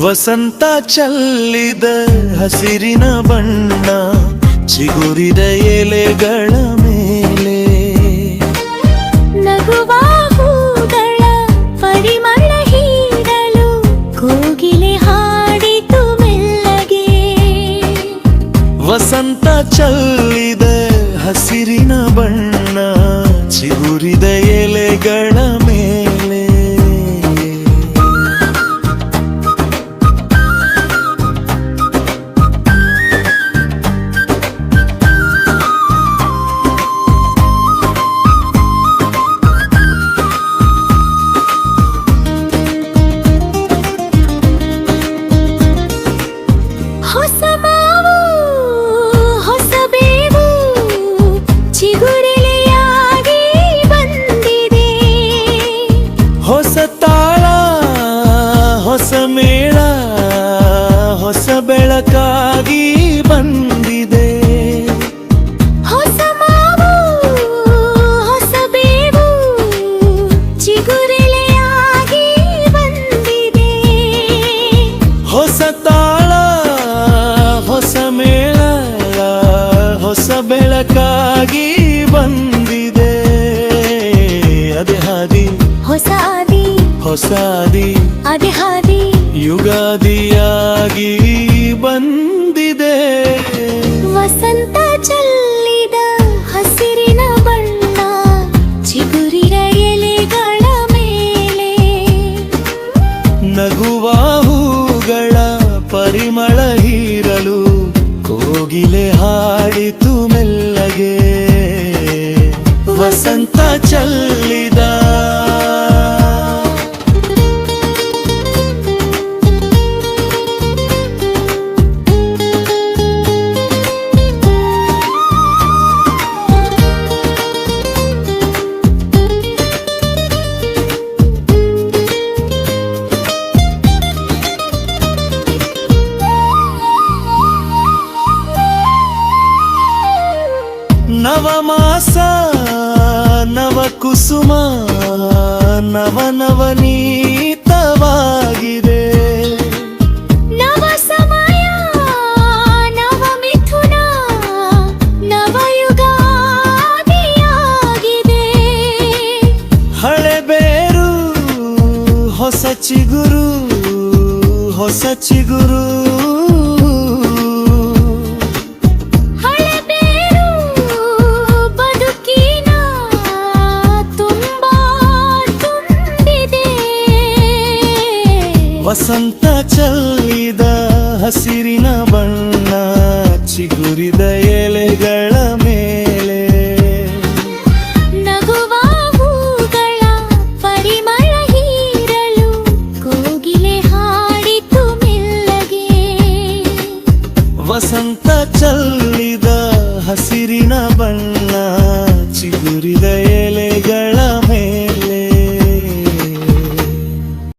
ವಸಂತ ಚೆಲ್ಲಿದ ಹಸಿರಿನ ಬಣ್ಣ ಚಿಗುರಿದ ಎಲೆಗಳ ಮೇಲೆ ನಗುವ ಹೂಗಳ ಪರಿಮಳ ಹೀರಲು ಕೋಗಿಲೆ ಹಾಡಿತು ಮೆಲ್ಲಗೆ. ವಸಂತ ಚೆಲ್ಲಿದ ಹಸಿರಿನ ಬಣ್ಣ ಚಿಗುರಿದ ಎಲೆಗಳ ಮೇಲೆ ಹೊಸ ಮಾವು ಹೊಸ ಬೇವು ಚಿಗುರೆಲೆಯಾಗಿ ಬಂದಿದೆ. ಹೊಸ ತಾಳ ಹೊಸ ಮೇಳ ಹೊಸ ಬೆಳಕಾಗಿ ಬಂದಿದೆ. ಹೊಸ ಮಾವು ಹೊಸ ಬೇವು ಚಿಗುರೆಲೆಯಾಗಿ ಬಂದಿದೆ. ಹೊಸ ತಾಳ ಹೊಸ ಮೇಳ ಹೊಸ ಬೆಳಕಾಗಿ ಬಂದಿದೆ. ಅದೇ ಹಾದಿ ಹೊಸ ಆದಿ ಹೊಸ ಆದಿ ಅದೇ ಹಾದಿ ಯುಗಾದಿಯಾಗಿ ಬಂದಿದೆ. ವಸಂತ ಚೆಲ್ಲಿದ ಹಸಿರಿನ ಬಣ್ಣ ಚಿಗುರಿದ ಎಲೆಗಳ ಮೇಲೆ ನಗುವ ಹೂಗಳ ಪರಿಮಳ ಹೀರಲು ಕೋಗಿಲೆ ಹಾಡಿತು ಮೆಲ್ಲಗೆ. ವಸಂತ ಚೆಲ್ಲಿದ ನವಮಾಸ ನವಕುಸುಮ ನವನವನೀತವಾಗಿದೆ. ನವ ಸಮಯ ನವ ಮಿಥುನ ನವಯುಗಾದಿಯಾಗಿದೆ. ಹಳೆ ಬೇರು ಹೊಸ ಚಿಗುರು ಹೊಸ ಚಿಗುರು ಹಳೆ ಬೇರು ಬದುಕಿನ ತುಂಬಾ ತುಂಬಿದೆ. ವಸಂತ ಚೆಲ್ಲಿದ ಹಸಿರಿನ ಬಣ್ಣ ಚಿಗುರಿದ